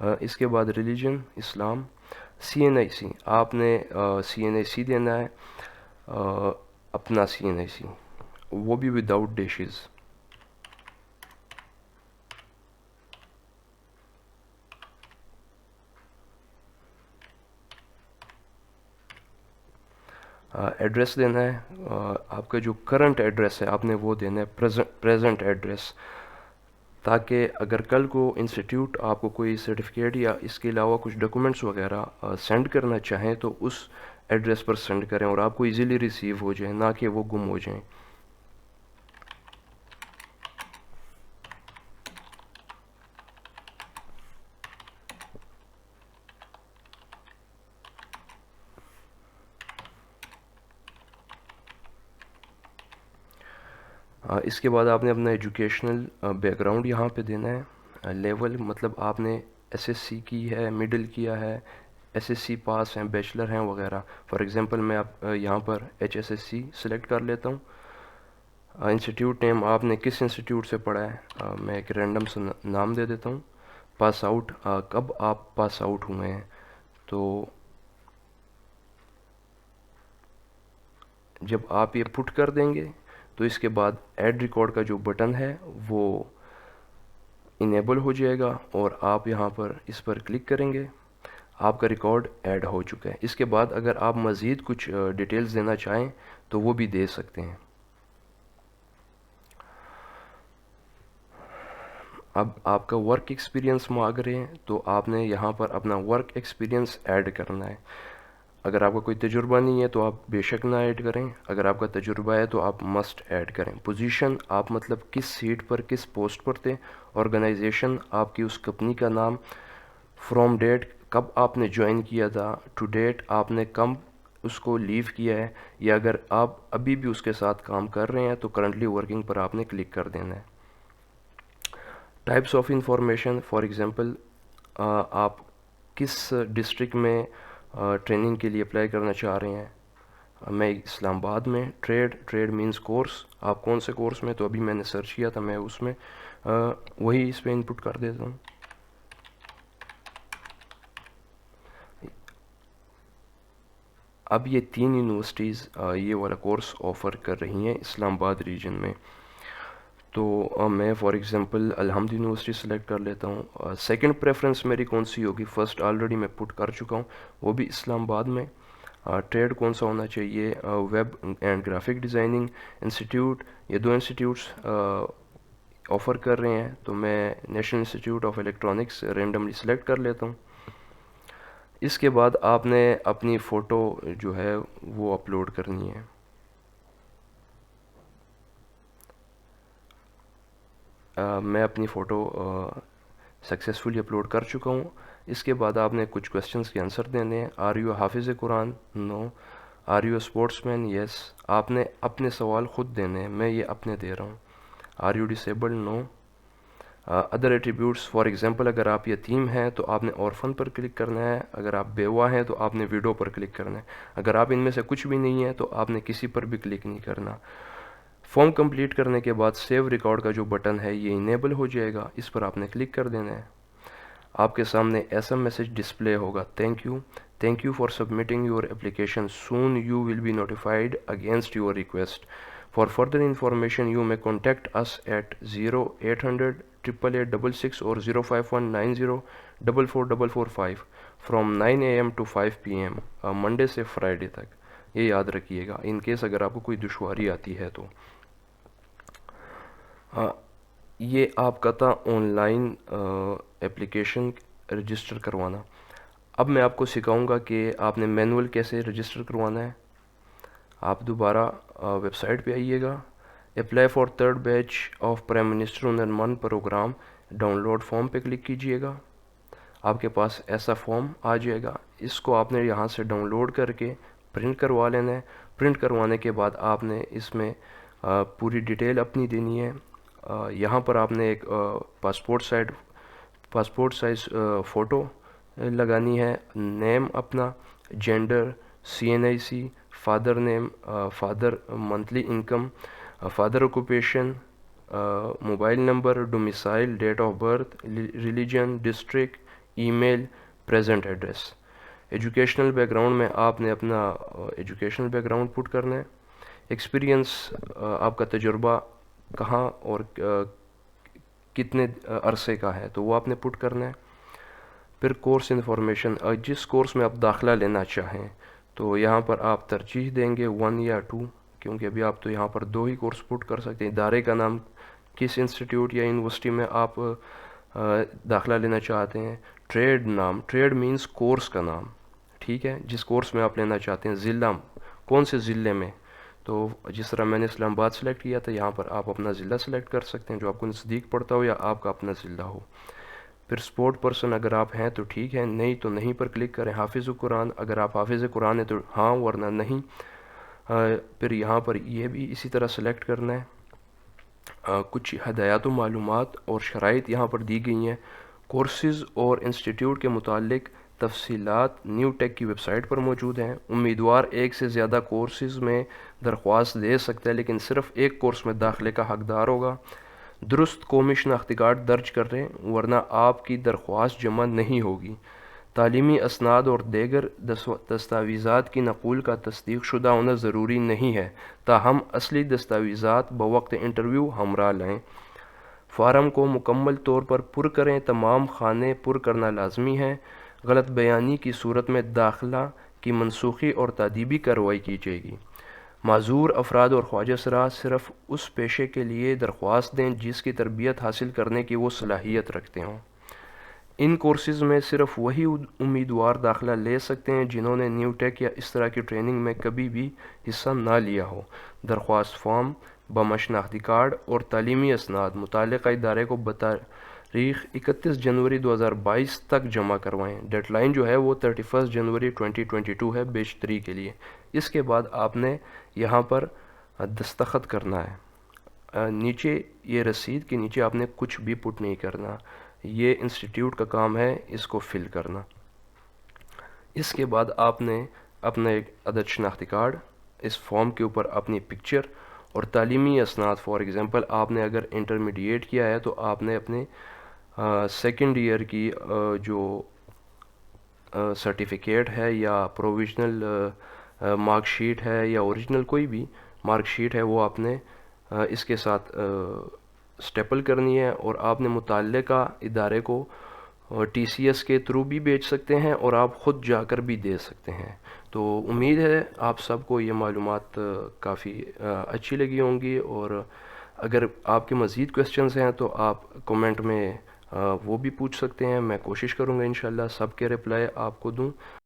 اس کے بعد ریلیجن اسلام. CNIC آپ نے CNIC دینا ہے, اپنا CNIC, وہ بھی وداؤٹ ڈیشز. ایڈریس دینا ہے, آپ کا جو کرنٹ ایڈریس ہے آپ نے وہ دینا ہے, پریزنٹ ایڈریس, تاکہ اگر کل کو انسٹیٹیوٹ آپ کو کوئی سرٹیفکیٹ یا اس کے علاوہ کچھ ڈاکومنٹس وغیرہ سینڈ کرنا چاہیں تو اس ایڈریس پر سینڈ کریں اور آپ کو ایزیلی ریسیو ہو جائیں, نہ کہ وہ گم ہو جائیں. اس کے بعد آپ نے اپنا ایجوکیشنل بیک گراؤنڈ یہاں پہ دینا ہے. لیول مطلب آپ نے SSC کی ہے, مڈل کیا ہے, SSC پاس ہیں, بیچلر ہیں وغیرہ. فار ایگزامپل میں آپ یہاں پر HSSC سلیکٹ کر لیتا ہوں. انسٹیٹیوٹ نیم آپ نے کس انسٹیٹیوٹ سے پڑھا ہے, میں ایک رینڈم سے نام دے دیتا ہوں. پاس آؤٹ, کب آپ پاس آؤٹ ہوئے ہیں, تو جب آپ یہ پٹ کر دیں گے تو اس کے بعد ایڈ ریکارڈ کا جو بٹن ہے وہ انیبل ہو جائے گا اور آپ یہاں پر اس پر کلک کریں گے, آپ کا ریکارڈ ایڈ ہو چکا ہے. اس کے بعد اگر آپ مزید کچھ ڈیٹیلز دینا چاہیں تو وہ بھی دے سکتے ہیں. اب آپ کا ورک ایکسپیرینس مانگ ہیں تو آپ نے یہاں پر اپنا ورک ایکسپیرینس ایڈ کرنا ہے. اگر آپ کا کوئی تجربہ نہیں ہے تو آپ بے شک نہ ایڈ کریں, اگر آپ کا تجربہ ہے تو آپ مسٹ ایڈ کریں. پوزیشن آپ مطلب کس سیٹ پر, کس پوسٹ پر تھے. آرگنائزیشن آپ کی اس کمپنی کا نام. فرام ڈیٹ کب آپ نے جوائن کیا تھا, ٹو ڈیٹ آپ نے کب اس کو لیو کیا ہے, یا اگر آپ ابھی بھی اس کے ساتھ کام کر رہے ہیں تو کرنٹلی ورکنگ پر آپ نے کلک کر دینا ہے. Types of information, for example آپ کس ڈسٹرکٹ میں ٹریننگ کے لیے اپلائی کرنا چاہ رہے ہیں. میں اسلام آباد میں. ٹریڈ مینز کورس, آپ کون سے کورس میں, تو ابھی میں نے سرچ کیا تھا, میں اس میں وہی اس پہ انپٹ کر دیتا ہوں. اب یہ 3 یونیورسٹیز یہ والا کورس آفر کر رہی ہیں اسلام آباد ریجن میں. تو میں فار ایگزامپل الحمد یونیورسٹی سلیکٹ کر لیتا ہوں. سیکنڈ پریفرنس میری کون سی ہوگی, فرسٹ آلریڈی میں پٹ کر چکا ہوں, وہ بھی اسلام آباد میں. ٹریڈ کون سا ہونا چاہیے, web and graphic designing institute. یہ 2 انسٹیٹیوٹس آفر کر رہے ہیں تو میں national institute of electronics randomly select کر لیتا ہوں. اس کے بعد آپ نے اپنی فوٹو جو ہے وہ اپلوڈ کرنی ہے. میں اپنی فوٹو سکسیزفلی اپلوڈ کر چکا ہوں. اس کے بعد آپ نے کچھ کویسچنس کے آنسر دینے ہیں. آر یو حافظ قرآن, نو. آر یو اسپورٹس مین, یس. آپ نے اپنے سوال خود دینے ہیں, میں یہ اپنے دے رہا ہوں. Are you disabled, no. Other attributes, for example اگر آپ یتیم ہیں تو آپ نے اورفن پر کلک کرنا ہے, اگر آپ بیوہ ہیں تو آپ نے ویڈو پر کلک کرنا ہے, اگر آپ ان میں سے کچھ بھی نہیں ہیں تو آپ نے کسی پر بھی کلک نہیں کرنا. فارم کمپلیٹ کرنے کے بعد سیو ریکارڈ کا جو بٹن ہے یہ انیبل ہو جائے گا, اس پر آپ نے کلک کر دینا ہے. آپ کے سامنے ایسا میسج ڈسپلے ہوگا, thank you for submitting your application, soon you will be notified against your request. For further information you may contact us at 0800 888 اور 05190 44445 from 9 AM to 5 PM, Monday سے فرائیڈے تک. یہ یاد رکھیے گا ان کیس اگر آپ کو کوئی دشواری آتی ہے تو. یہ آپ کا تھا آن لائن اپلیکیشن رجسٹر کروانا. اب میں آپ کو سکھاؤں گا کہ آپ نے مینول کیسے رجسٹر کروانا ہے. آپ دوبارہ ویب سائٹ پہ آئیے گا. Apply for 3rd batch of prime minister ہنر مند پروگرام, ڈاؤن لوڈ فارم پہ کلک کیجیے گا. آپ کے پاس ایسا فارم آ جائے گا, اس کو آپ نے یہاں سے ڈاؤن لوڈ کر کے پرنٹ کروا لینا ہے. پرنٹ کروانے کے بعد آپ نے اس میں پوری ڈیٹیل اپنی دینی ہے. یہاں پر آپ نے ایک پاسپورٹ سائز فوٹو لگانی ہے. نیم اپنا, gender, CNIC, father name, father monthly income, father occupation, mobile number, domicile, date of birth, religion, district, e mail, present address. Educational بیک گراؤنڈ میں آپ نے اپنا ایجوکیشنل بیک گراؤنڈ پٹ کرنا ہے۔ ایکسپیرینس، آپ کا تجربہ کہاں اور کتنے عرصے کا ہے تو وہ آپ نے پٹ کرنا ہے۔ پھر کورس انفارمیشن، جس کورس میں آپ داخلہ لینا چاہیں تو یہاں پر آپ ترجیح دیں گے 1 یا 2، کیونکہ ابھی آپ تو یہاں پر 2 ہی کورس پٹ کر سکتے ہیں۔ ادارے کا نام، کس انسٹیٹیوٹ یا یونیورسٹی میں آپ داخلہ لینا چاہتے ہیں۔ ٹریڈ نام، ٹریڈ مینز کورس کا نام، ٹھیک ہے، جس کورس میں آپ لینا چاہتے ہیں۔ ضلع، کون سے ضلع میں، تو جس طرح میں نے اسلام آباد سلیکٹ کیا تھا، یہاں پر آپ اپنا ضلع سلیکٹ کر سکتے ہیں جو آپ کو نزدیک پڑتا ہو یا آپ کا اپنا ضلع ہو۔ پھر سپورٹ پرسن اگر آپ ہیں تو ٹھیک ہے، نہیں تو نہیں پر کلک کریں۔ حافظ قرآن، اگر آپ حافظ قرآن ہیں تو ہاں، ورنہ نہیں۔ پھر یہاں پر یہ بھی اسی طرح سلیکٹ کرنا ہے۔ کچھ ہدایات و معلومات اور شرائط یہاں پر دی گئی ہیں۔ کورسز اور انسٹیٹیوٹ کے متعلق تفصیلات نیو ٹیک کی ویب سائٹ پر موجود ہیں۔ امیدوار ایک سے زیادہ کورسز میں درخواست دے سکتا ہے، لیکن صرف ایک کورس میں داخلے کا حقدار ہوگا۔ درست قومی شناختی کارڈ درج کر رہے ہیں، ورنہ آپ کی درخواست جمع نہیں ہوگی۔ تعلیمی اسناد اور دیگر دستاویزات کی نقول کا تصدیق شدہ ہونا ضروری نہیں ہے، تاہم اصلی دستاویزات بوقت انٹرویو ہمراہ لائیں۔ فارم کو مکمل طور پر پر کریں، تمام خانے پر کرنا لازمی ہے۔ غلط بیانی کی صورت میں داخلہ کی منسوخی اور تادیبی کارروائی کی جائے گی۔ معذور افراد اور خواجہ سرا صرف اس پیشے کے لیے درخواست دیں جس کی تربیت حاصل کرنے کی وہ صلاحیت رکھتے ہوں۔ ان کورسز میں صرف وہی امیدوار داخلہ لے سکتے ہیں جنہوں نے نیو ٹیک یا اس طرح کی ٹریننگ میں کبھی بھی حصہ نہ لیا ہو۔ درخواست فارم، بم شناختی کارڈ اور تعلیمی اسناد متعلقہ ادارے کو بتاریخ 31 جنوری 2022 تک جمع کروائیں۔ ڈیڈ لائن جو ہے وہ 31 جنوری 2022 ہے بیچ 3 کے لیے۔ اس کے بعد آپ نے یہاں پر دستخط کرنا ہے۔ نیچے یہ رسید کے نیچے آپ نے کچھ بھی پٹ نہیں کرنا، یہ انسٹیٹیوٹ کا کام ہے اس کو فل کرنا۔ اس کے بعد آپ نے اپنا ایک عدد شناختی کارڈ، اس فارم کے اوپر اپنی پکچر اور تعلیمی اسناد، فار ایگزامپل آپ نے اگر انٹرمیڈیٹ کیا ہے تو آپ نے اپنے سیکنڈ ایئر کی جو سرٹیفکیٹ ہے یا پروویژنل مارک شیٹ ہے یا اوریجنل کوئی بھی مارک شیٹ ہے وہ آپ نے اس کے ساتھ سٹیپل کرنی ہے، اور آپ نے متعلقہ ادارے کو ٹی سی ایس کے تھرو بھی بیچ سکتے ہیں اور آپ خود جا کر بھی دے سکتے ہیں۔ تو امید ہے آپ سب کو یہ معلومات کافی اچھی لگی ہوں گی، اور اگر آپ کے مزید کویسچنز ہیں تو آپ کومنٹ میں وہ بھی پوچھ سکتے ہیں۔ میں کوشش کروں گا انشاءاللہ سب کے رپلائی آپ کو دوں۔